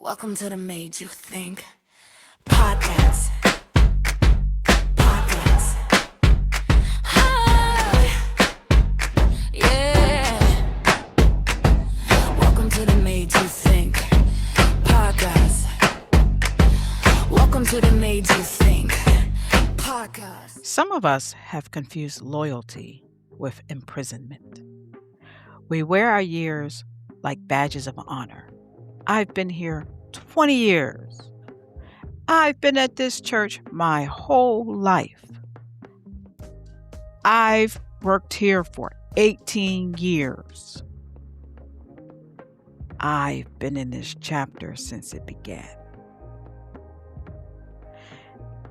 Welcome to the Made You Think podcast. Podcast. Hi. Yeah. Welcome to the Made You Think podcast. Welcome to the Made You Think podcast. Some of us have confused loyalty with imprisonment. We wear our years like badges of honor. I've been here 20 years. I've been at this church my whole life. I've worked here for 18 years. I've been in this chapter since it began.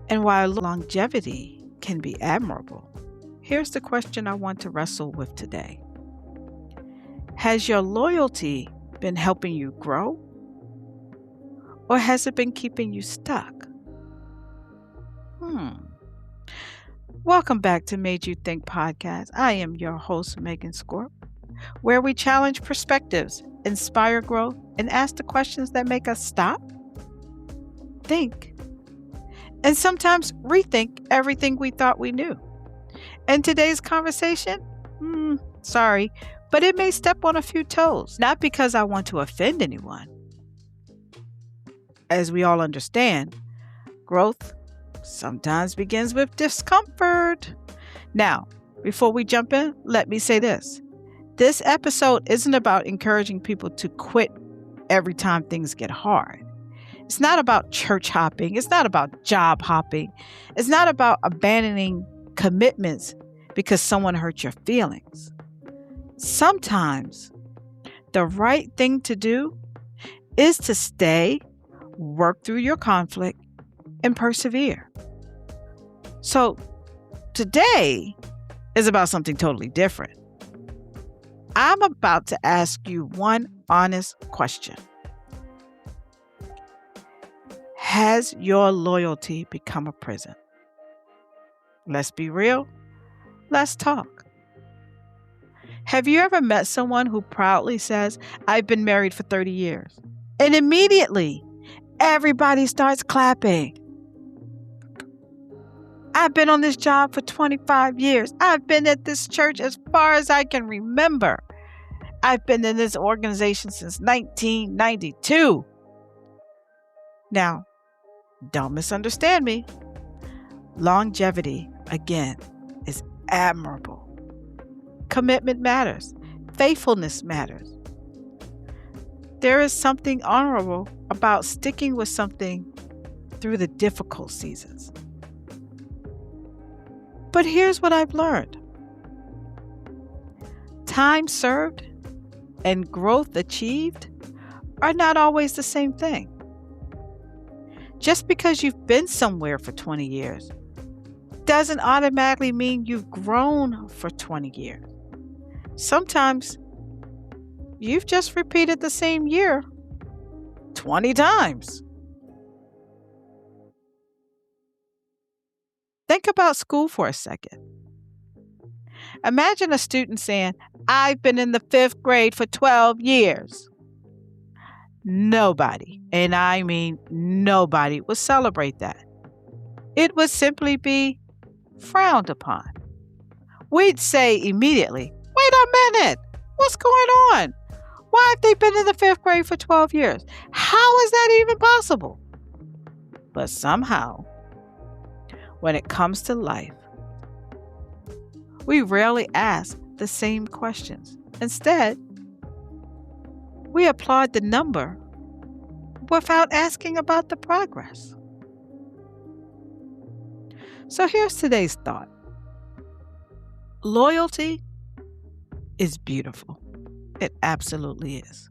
And while longevity can be admirable, here's the question I want to wrestle with today. Has your loyalty been helping you grow? Or has it been keeping you stuck? Welcome back to Made You Think podcast. I am your host, Megan Scorp, where we challenge perspectives, inspire growth, and ask the questions that make us stop, think, and sometimes rethink everything we thought we knew. And today's conversation, sorry, but it may step on a few toes, not because I want to offend anyone. As we all understand, growth sometimes begins with discomfort. Now, before we jump in, let me say this. This episode isn't about encouraging people to quit every time things get hard. It's not about church hopping. It's not about job hopping. It's not about abandoning commitments because someone hurt your feelings. Sometimes the right thing to do is to stay, work through your conflict, and persevere. So today is about something totally different. I'm about to ask you one honest question. Has your loyalty become a prison? Let's be real. Let's talk. Have you ever met someone who proudly says, I've been married for 30 years? And immediately, everybody starts clapping. I've been on this job for 25 years. I've been at this church as far as I can remember. I've been in this organization since 1992. Now, don't misunderstand me. Longevity, again, is admirable. Commitment matters. Faithfulness matters. There is something honorable about sticking with something through the difficult seasons. But here's what I've learned. Time served and growth achieved are not always the same thing. Just because you've been somewhere for 20 years doesn't automatically mean you've grown for 20 years. Sometimes you've just repeated the same year 20 times. Think about school for a second. Imagine a student saying, I've been in the 5th grade for 12 years. Nobody, and I mean nobody, would celebrate that. It would simply be frowned upon. We'd say immediately, wait a minute, what's going on? Why have they been in the 5th grade for 12 years? How is that even possible? But somehow, when it comes to life, we rarely ask the same questions. Instead, we applaud the number without asking about the progress. So here's today's thought. Loyalty is beautiful. It absolutely is.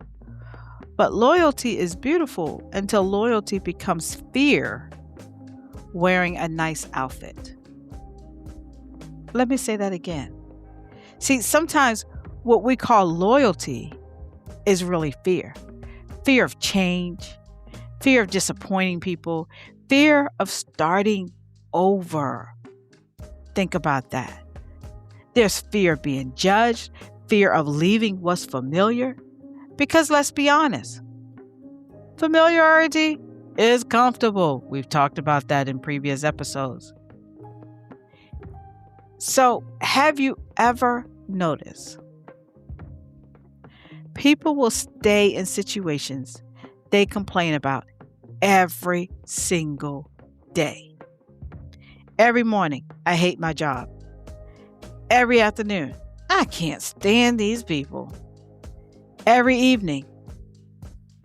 But loyalty is beautiful until loyalty becomes fear wearing a nice outfit. Let me say that again. See, sometimes what we call loyalty is really fear. Fear of change, fear of disappointing people, fear of starting over. Think about that. There's fear of being judged, fear of leaving what's familiar. Because let's be honest, Familiarity is comfortable. We've talked about that in previous episodes. So, have you ever noticed people will stay in situations they complain about every single day? Every morning, I hate my job. Every afternoon, I can't stand these people. Every evening,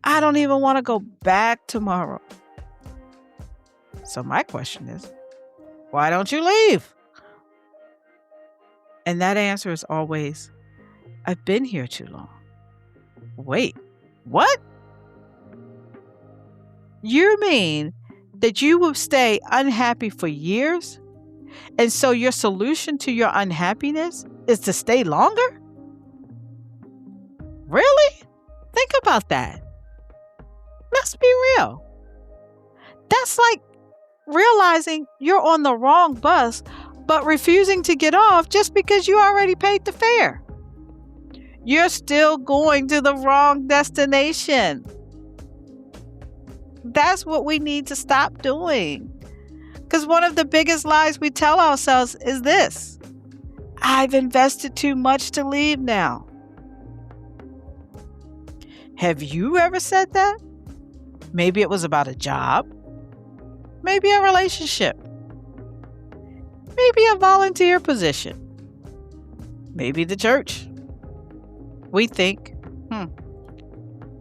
I don't even want to go back tomorrow. So my question is, why don't you leave? And that answer is always, I've been here too long. Wait, what? You mean that you will stay unhappy for years? And so your solution to your unhappiness is to stay longer? Really? Think about that. Let's be real. That's like realizing you're on the wrong bus, but refusing to get off just because you already paid the fare. You're still going to the wrong destination. That's what we need to stop doing. Because one of the biggest lies we tell ourselves is this: I've invested too much to leave now. Have you ever said that? Maybe it was about a job, maybe a relationship, maybe a volunteer position, maybe the church. We think,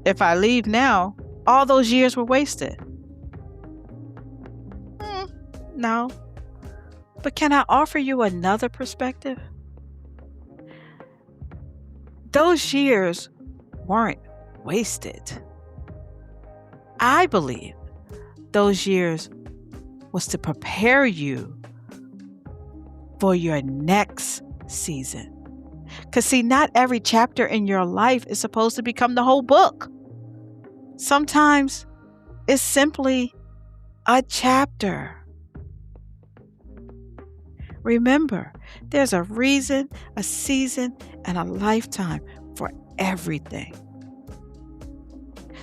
if I leave now, all those years were wasted. No. But can I offer you another perspective? Those years weren't wasted. I believe those years was to prepare you for your next season. Because see, not every chapter in your life is supposed to become the whole book. Sometimes it's simply a chapter. Remember, there's a reason, a season, and a lifetime for everything.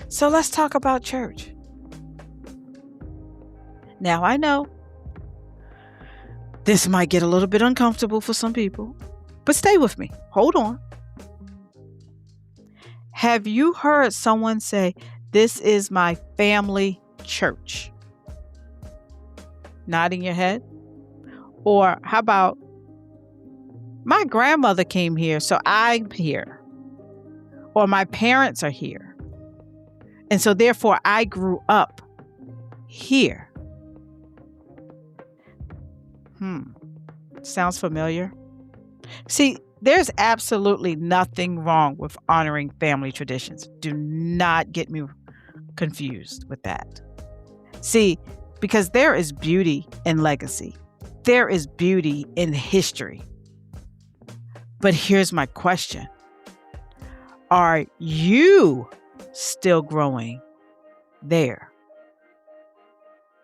So let's talk about church. Now, I know this might get a little bit uncomfortable for some people, but stay with me. Hold on. Have you heard someone say, "This is my family church"? Nodding your head. Or how about, "My grandmother came here, so I'm here." Or "My parents are here, and so therefore I grew up here." Sounds familiar? See, there's absolutely nothing wrong with honoring family traditions. Do not get me confused with that. See, because there is beauty in legacy. There is beauty in history. But here's my question. Are you still growing there?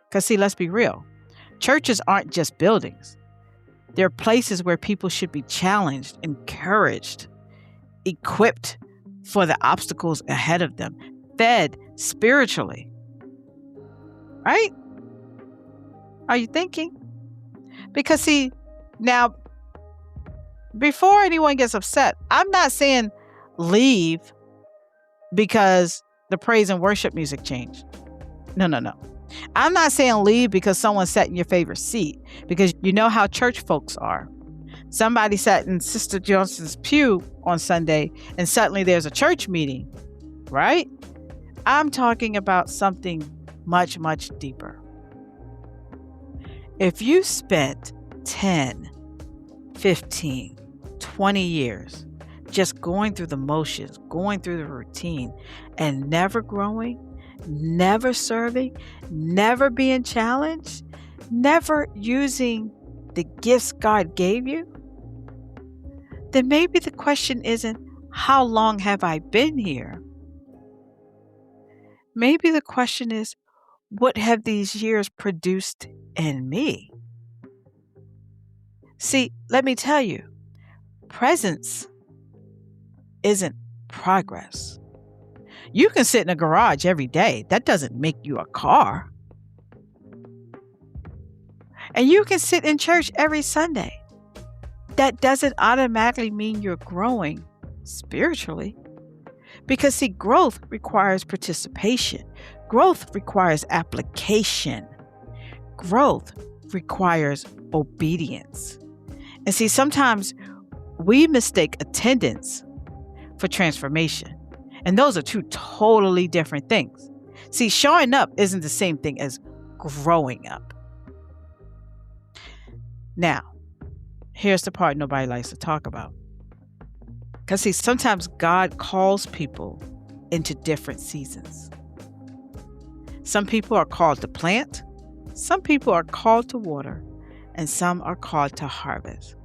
Because see, let's be real. Churches aren't just buildings. They're places where people should be challenged, encouraged, equipped for the obstacles ahead of them, fed spiritually. Right? Are you thinking? Because see, now, before anyone gets upset, I'm not saying leave because the praise and worship music changed. No. I'm not saying leave because someone sat in your favorite seat, because you know how church folks are. Somebody sat in Sister Johnson's pew on Sunday and suddenly there's a church meeting, right? I'm talking about something much, much deeper. If you spent 10, 15, 20 years just going through the motions, going through the routine, and never growing, never serving, never being challenged, never using the gifts God gave you, then maybe the question isn't, how long have I been here? Maybe the question is, what have these years produced in me? See, let me tell you, presence isn't progress. You can sit in a garage every day. That doesn't make you a car. And you can sit in church every Sunday. That doesn't automatically mean you're growing spiritually. Because, see, growth requires participation. Growth requires application. Growth requires obedience. And see, sometimes we mistake attendance for transformation. And those are two totally different things. See, showing up isn't the same thing as growing up. Now, here's the part nobody likes to talk about. Because, see, sometimes God calls people into different seasons. Some people are called to plant, some people are called to water, and some are called to harvest.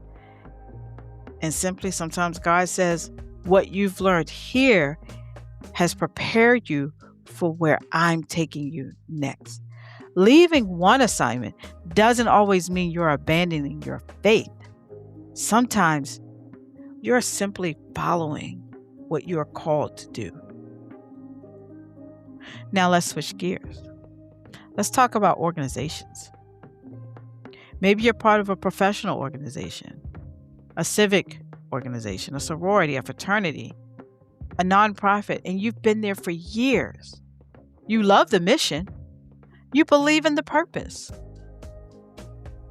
And simply, sometimes God says, what you've learned here has prepared you for where I'm taking you next. Leaving one assignment doesn't always mean you're abandoning your faith. Sometimes you're simply following what you are called to do. Now let's switch gears. Let's talk about organizations. Maybe you're part of a professional organization, a civic organization, a sorority, a fraternity, a nonprofit, and you've been there for years. You love the mission. You believe in the purpose.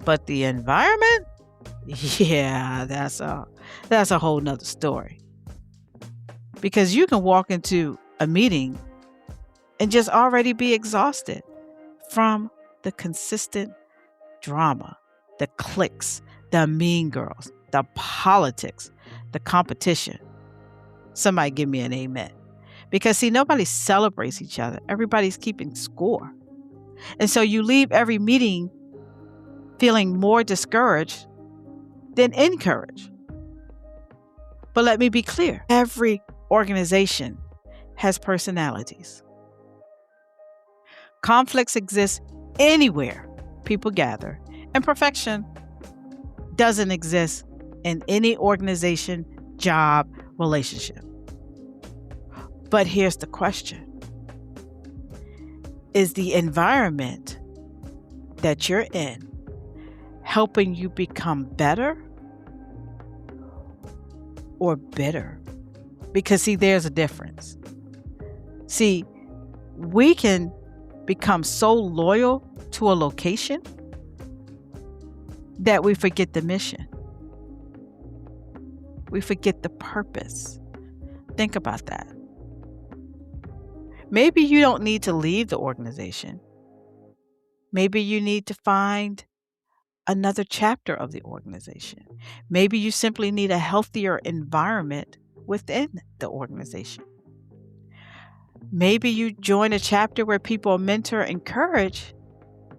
But the environment? Yeah, that's a whole nother story. Because you can walk into a meeting and just already be exhausted from the consistent drama, the cliques, the mean girls, the politics, the competition. Somebody give me an amen. Because, see, nobody celebrates each other. Everybody's keeping score. And so you leave every meeting feeling more discouraged than encouraged. But let me be clear. Every organization has personalities. Conflicts exist anywhere people gather, and perfection doesn't exist in any organization, job, relationship. But here's the question. Is the environment that you're in helping you become better or bitter? Because, see, there's a difference. See, we can become so loyal to a location that we forget the mission. We forget the purpose. Think about that. Maybe you don't need to leave the organization. Maybe you need to find another chapter of the organization. Maybe you simply need a healthier environment within the organization. Maybe you join a chapter where people mentor, encourage,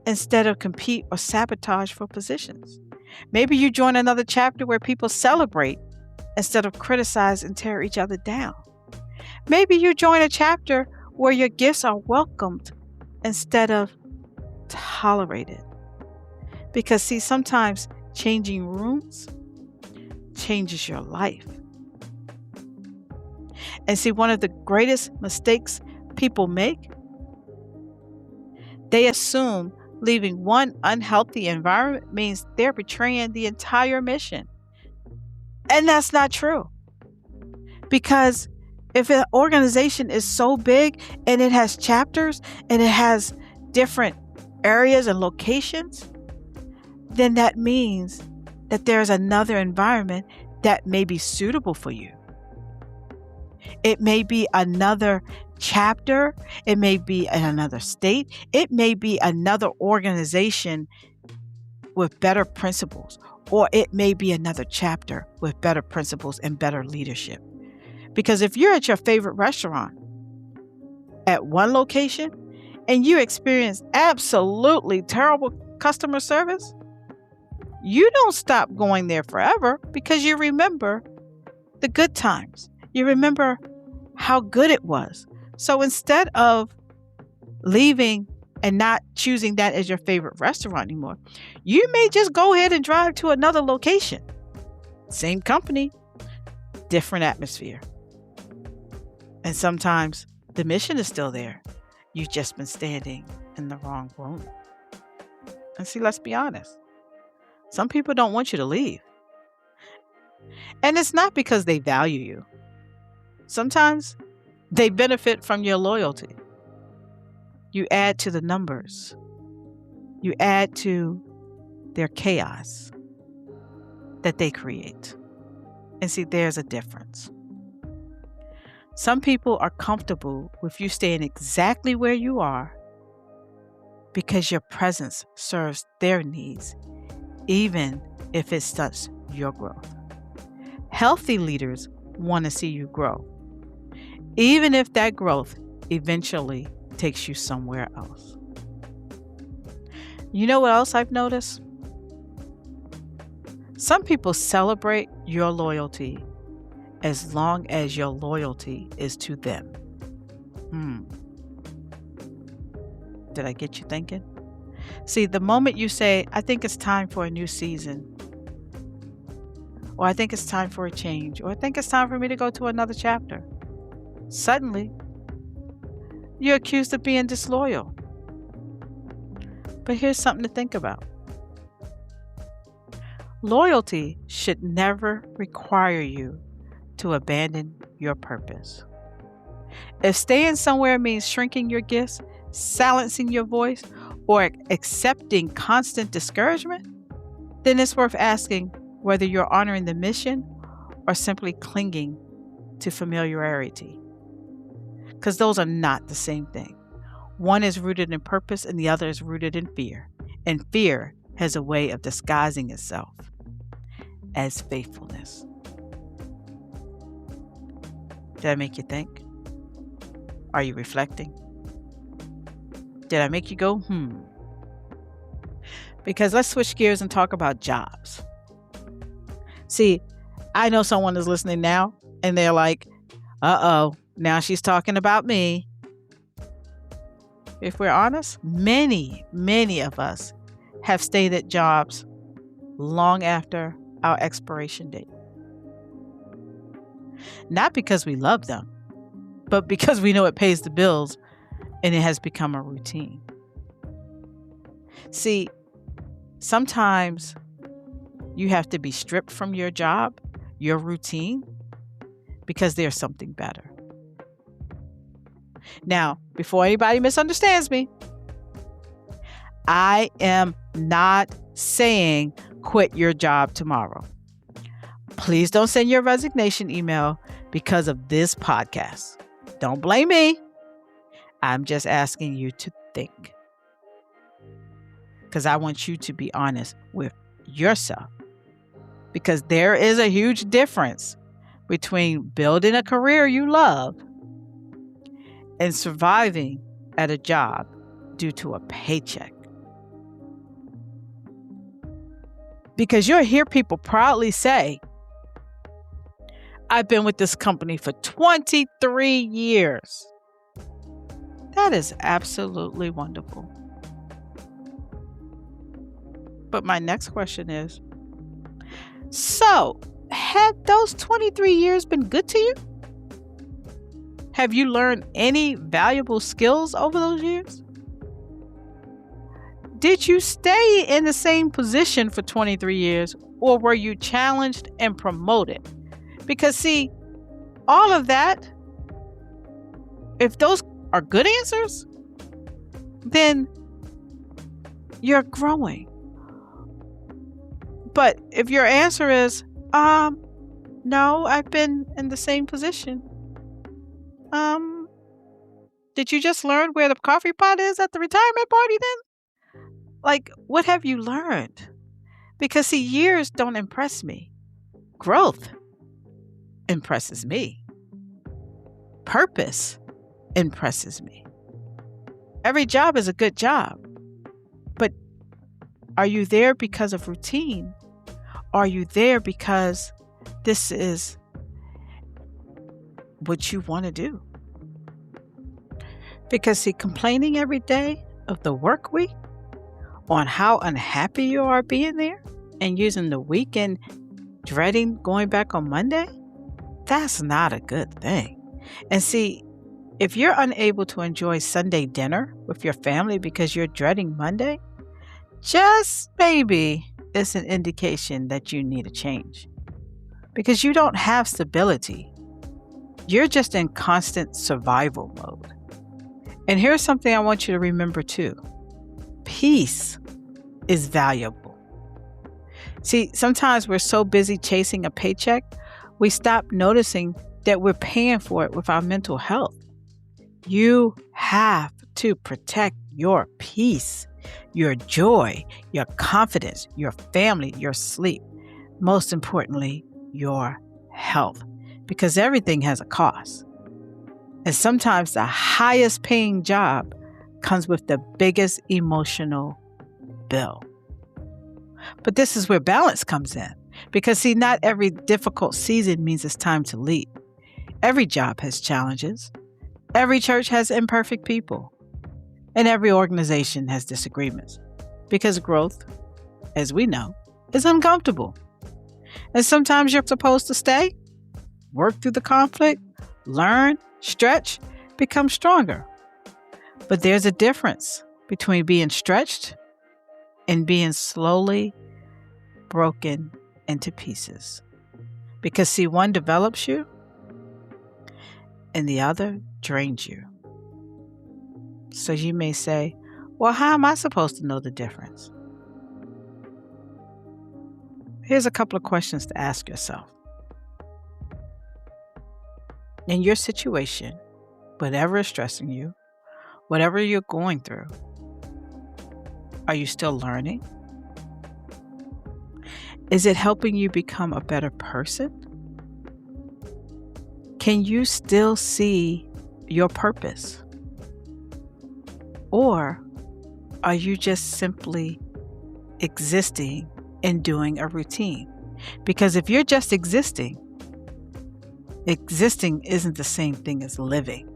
instead of compete or sabotage for positions. Maybe you join another chapter where people celebrate instead of criticize and tear each other down. Maybe you join a chapter where your gifts are welcomed instead of tolerated. Because, see, sometimes changing rooms changes your life. And see, one of the greatest mistakes people make, they assume leaving one unhealthy environment means they're betraying the entire mission. And that's not true. Because if an organization is so big and it has chapters and it has different areas and locations, then that means that there's another environment that may be suitable for you. It may be another chapter. It may be in another state. It may be another organization with better principles, or it may be another chapter with better principles and better leadership. Because if you're at your favorite restaurant at one location and you experience absolutely terrible customer service, you don't stop going there forever because you remember the good times. You remember how good it was. So instead of leaving and not choosing that as your favorite restaurant anymore, you may just go ahead and drive to another location. Same company, different atmosphere. And sometimes The mission is still there. You've just been standing in the wrong room. And see, let's be honest. Some people don't want you to leave. And it's not because they value you. Sometimes they benefit from your loyalty. You add to the numbers. You add to their chaos that they create. And see, there's a difference. Some people are comfortable with you staying exactly where you are because your presence serves their needs, even if it stunts your growth. Healthy leaders want to see you grow, even if that growth eventually takes you somewhere else. You know what else I've noticed? Some people celebrate your loyalty as long as your loyalty is to them. Did I get you thinking? See, the moment you say, I think it's time for a new season, or I think it's time for a change, or I think it's time for me to go to another chapter, suddenly you're accused of being disloyal. But here's something to think about. Loyalty should never require you to abandon your purpose. If staying somewhere means shrinking your gifts, silencing your voice, or accepting constant discouragement, then it's worth asking whether you're honoring the mission or simply clinging to familiarity. Because those are not the same thing. One is rooted in purpose and the other is rooted in fear. And fear has a way of disguising itself as faithfulness. Did I make you think? Are you reflecting? Did I make you go, Because let's switch gears and talk about jobs. See, I know someone is listening now and they're like, uh-oh, now she's talking about me. If we're honest, many of us have stayed at jobs long after our expiration date. Not because we love them, but because we know it pays the bills and it has become a routine. See, sometimes you have to be stripped from your job, your routine, because there's something better. Now, before anybody misunderstands me, I am not saying quit your job tomorrow. Please don't send your resignation email because of this podcast. Don't blame me. I'm just asking you to think. Because I want you to be honest with yourself. Because there is a huge difference between building a career you love and surviving at a job due to a paycheck. Because you'll hear people proudly say, I've been with this company for 23 years. That is absolutely wonderful. But my next question is, so had those 23 years been good to you? Have you learned any valuable skills over those years? Did you stay in the same position for 23 years, or were you challenged and promoted? Because see, all of that, if those are good answers, then you're growing. But if your answer is, no, I've been in the same position. Did you just learn where the coffee pot is at the retirement party then? Like, what have you learned? Because see, years don't impress me. Growth impresses me. Purpose impresses me. Every job is a good job. But are you there because of routine? Are you there because this is what you want to do? Because see, complaining every day of the work week on how unhappy you are being there and using the weekend dreading going back on Monday, that's not a good thing. And see, If you're unable to enjoy Sunday dinner with your family because you're dreading Monday, just maybe it's an indication that you need a change. Because you don't have stability. You're just in constant survival mode. And here's something I want you to remember too. Peace is valuable. See, sometimes we're so busy chasing a paycheck, we stop noticing that we're paying for it with our mental health. You have to protect your peace, your joy, your confidence, your family, your sleep. Most importantly, your health, because everything has a cost. And sometimes the highest paying job comes with the biggest emotional bill. But this is where balance comes in. Because see, not every difficult season means it's time to leave. Every job has challenges. Every church has imperfect people. And every organization has disagreements. Because growth, as we know, is uncomfortable. And sometimes you're supposed to stay, work through the conflict, learn, stretch, become stronger. But there's a difference between being stretched and being slowly broken into pieces. Because see, one develops you and the other drains you. So you may say, well, how am I supposed to know the difference? Here's a couple of questions to ask yourself. In your situation, whatever is stressing you, whatever you're going through, are you still learning? Is it helping you become a better person? Can you still see your purpose? Or are you just simply existing and doing a routine? Because if you're just existing isn't the same thing as living.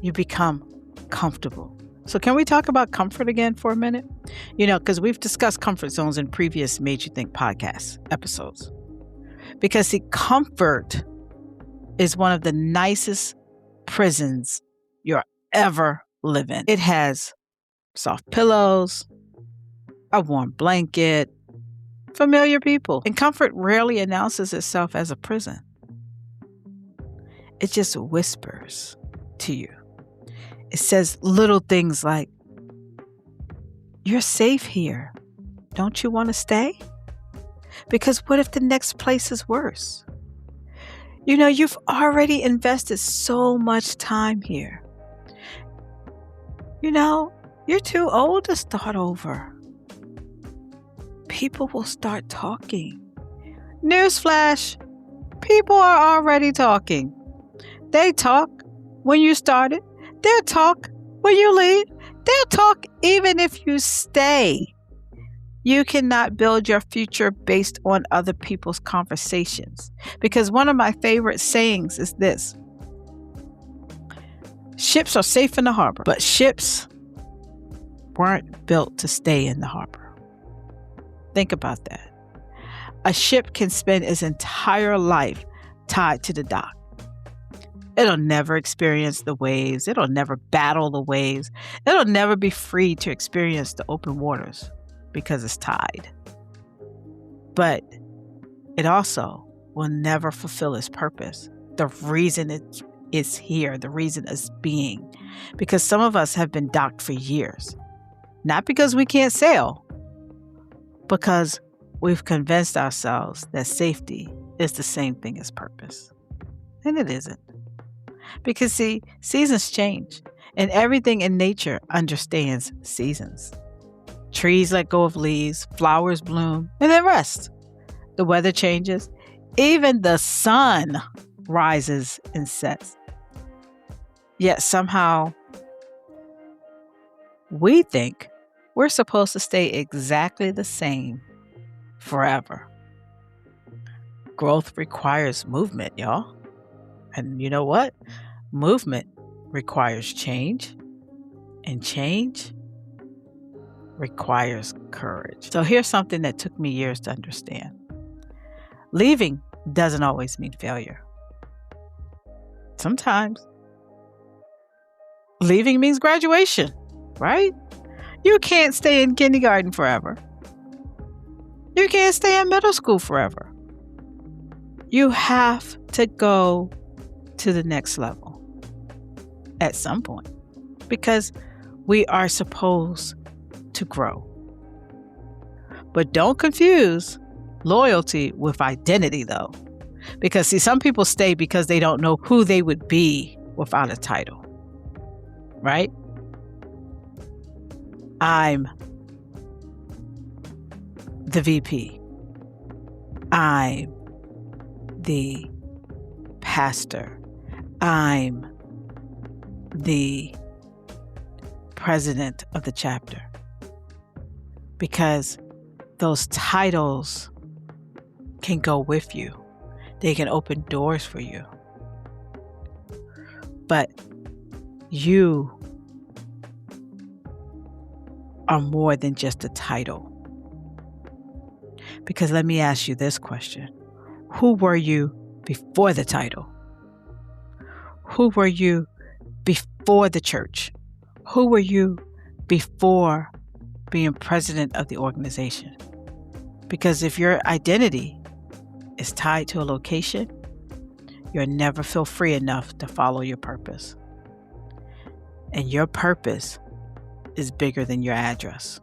You become comfortable. So can we talk about comfort again for a minute? Because we've discussed comfort zones in previous Made You Think podcast episodes. Because see, comfort is one of the nicest prisons you'll ever live in. It has soft pillows, a warm blanket, familiar people. And comfort rarely announces itself as a prison. It just whispers to you. It says little things like, you're safe here. Don't you want to stay? Because what if the next place is worse? You've already invested so much time here. You're too old to start over. People will start talking. Newsflash, people are already talking. They talk when you started. They'll talk when you leave. They'll talk even if you stay. You cannot build your future based on other people's conversations. Because one of my favorite sayings is this: ships are safe in the harbor, but ships weren't built to stay in the harbor. Think about that. A ship can spend its entire life tied to the dock. It'll never experience the waves. It'll never battle the waves. It'll never be free to experience the open waters because it's tied. But it also will never fulfill its purpose. The reason it is here, the reason it's being. Because some of us have been docked for years. Not because we can't sail, because we've convinced ourselves that safety is the same thing as purpose. And it isn't. Because see, seasons change, and everything in nature understands seasons. Trees let go of leaves, flowers bloom, and then rest. The weather changes. Even the sun rises and sets. Yet somehow we think we're supposed to stay exactly the same forever. Growth requires movement, y'all. And you know what? Movement requires change, and change requires courage. So here's something that took me years to understand. Leaving doesn't always mean failure. Sometimes leaving means graduation, right? You can't stay in kindergarten forever. You can't stay in middle school forever. You have to go to the next level at some point because we are supposed to grow. But don't confuse loyalty with identity, though. Because, see, some people stay because they don't know who they would be without a title, right? I'm the VP. I'm the pastor. I'm the president of the chapter. Because those titles can go with you. They can open doors for you. But you are more than just a title. Because let me ask you this question. Who were you before the title? Who were you before the church? Who were you before being president of the organization? Because if your identity is tied to a location, you'll never feel free enough to follow your purpose. And your purpose is bigger than your address.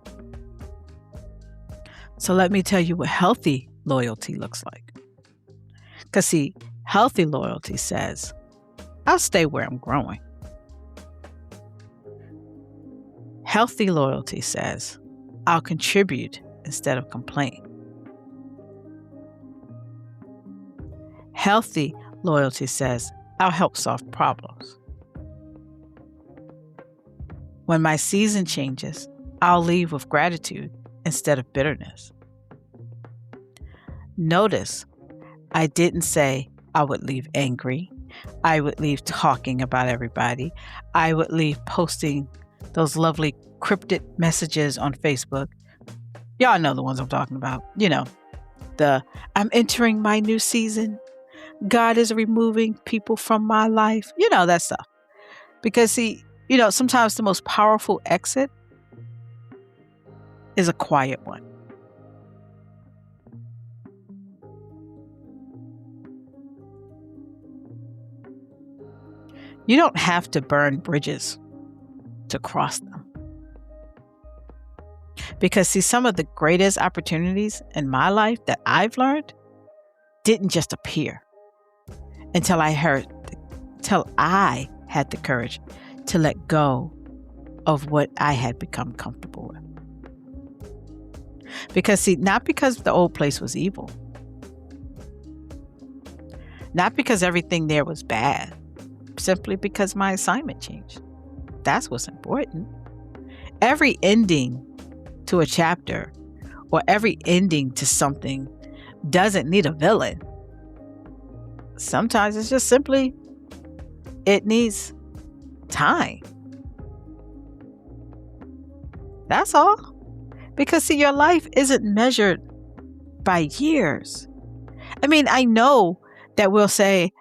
So let me tell you what healthy loyalty looks like. Because see, healthy loyalty says, I'll stay where I'm growing. Healthy loyalty says, I'll contribute instead of complain. Healthy loyalty says, I'll help solve problems. When my season changes, I'll leave with gratitude instead of bitterness. Notice, I didn't say I would leave angry. I would leave talking about everybody. I would leave posting those lovely cryptic messages on Facebook. Y'all know the ones I'm talking about. You know, I'm entering my new season. God is removing people from my life. You know, that stuff. Because see, you know, sometimes the most powerful exit is a quiet one. You don't have to burn bridges to cross them. Because see, some of the greatest opportunities in my life that I've learned didn't just appear until I had the courage to let go of what I had become comfortable with. Because see, not because the old place was evil. Not because everything there was bad. Simply because my assignment changed. That's what's important. Every ending to a chapter or every ending to something doesn't need a villain. Sometimes it's just simply, it needs time. That's all. Because see, your life isn't measured by years. I mean, I know that we'll say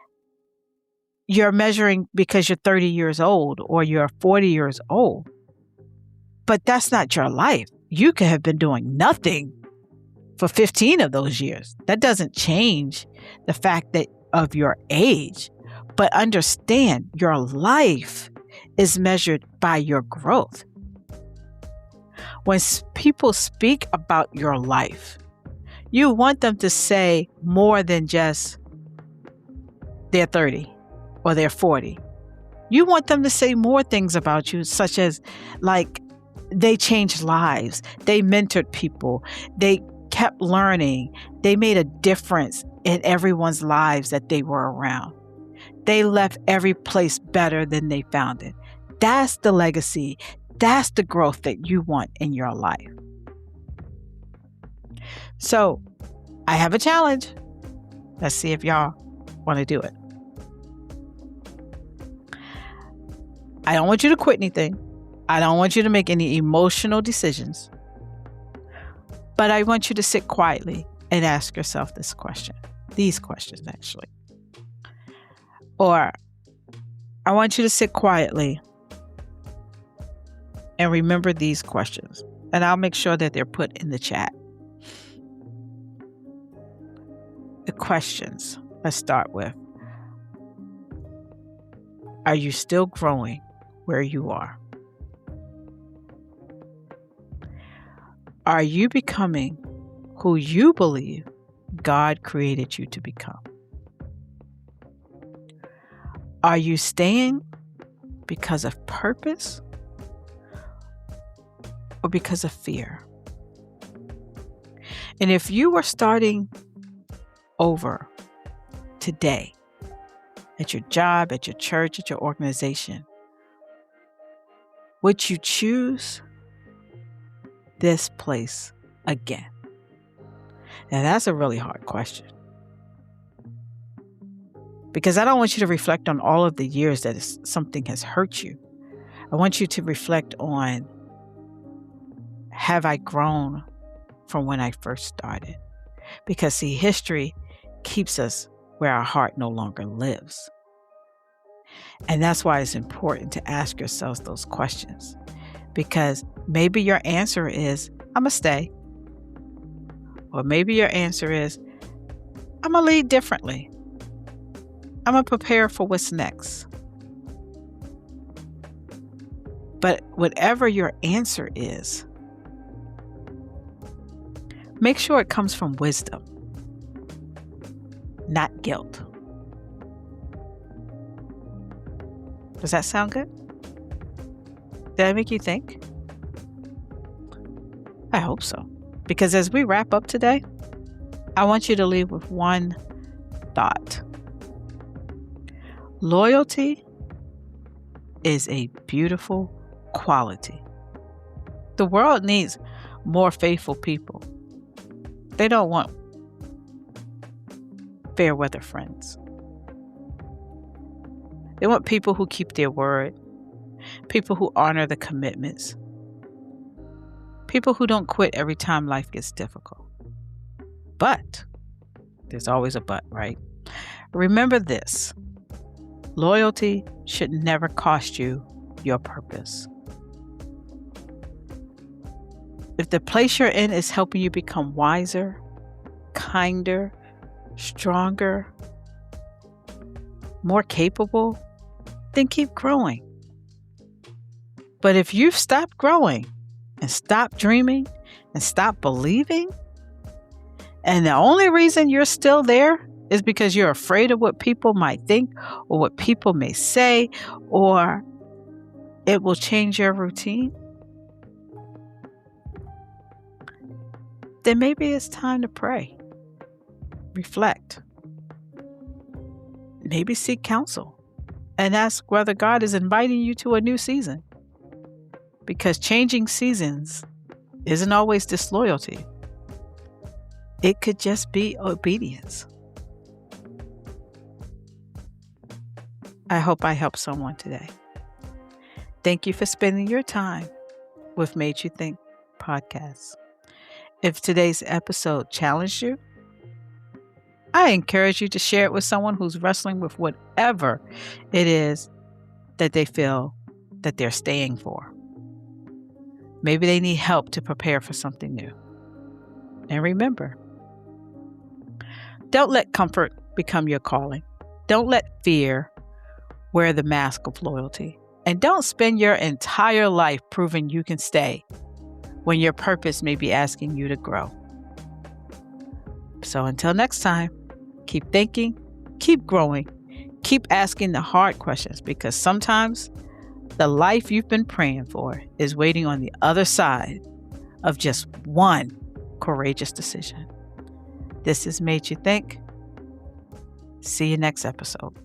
you're measuring because you're 30 years old or you're 40 years old. But that's not your life. You could have been doing nothing for 15 of those years. That doesn't change the fact that of your age. But understand, your life is measured by your growth. When people speak about your life, you want them to say more than just they're 30 or they're 40. You want them to say more things about you, such as like they changed lives, they mentored people, they kept learning, they made a difference in everyone's lives that they were around. They left every place better than they found it. That's the legacy. That's the growth that you want in your life. So I have a challenge. Let's see if y'all want to do it. I don't want you to quit anything. I don't want you to make any emotional decisions. But I want you to sit quietly and ask yourself this question. These questions, actually. Or I want you to sit quietly and remember these questions. And I'll make sure that they're put in the chat. The questions, let's start with. Are you still growing where you are? Are you becoming who you believe God created you to become? Are you staying because of purpose or because of fear? And if you were starting over today at your job, at your church, at your organization, would you choose this place again? Now, that's a really hard question. Because I don't want you to reflect on all of the years that something has hurt you. I want you to reflect on, have I grown from when I first started? Because see, history keeps us where our heart no longer lives. And that's why it's important to ask yourselves those questions. Because maybe your answer is, I'm going to stay. Or maybe your answer is, I'm going to lead differently. I'm going to prepare for what's next. But whatever your answer is, make sure it comes from wisdom, not guilt. Does that sound good? Did I make you think? I hope so. Because as we wrap up today, I want you to leave with one thought. Loyalty is a beautiful quality. The world needs more faithful people. They don't want fair weather friends. They want people who keep their word, people who honor the commitments, people who don't quit every time life gets difficult. But, there's always a but, right? Remember this. Loyalty should never cost you your purpose. If the place you're in is helping you become wiser, kinder, stronger, more capable, then keep growing. But if you've stopped growing and stopped dreaming and stopped believing, and the only reason you're still there is because you're afraid of what people might think or what people may say, or it will change your routine, then maybe it's time to pray, reflect, maybe seek counsel, and ask whether God is inviting you to a new season. Because changing seasons isn't always disloyalty. It could just be obedience. I hope I helped someone today. Thank you for spending your time with Made You Think podcast. If today's episode challenged you, I encourage you to share it with someone who's wrestling with whatever it is that they feel that they're staying for. Maybe they need help to prepare for something new. And remember, don't let comfort become your calling. Don't let fear wear the mask of loyalty. And don't spend your entire life proving you can stay when your purpose may be asking you to grow. So until next time, keep thinking, keep growing, keep asking the hard questions, because sometimes the life you've been praying for is waiting on the other side of just one courageous decision. This has Made You Think. See you next episode.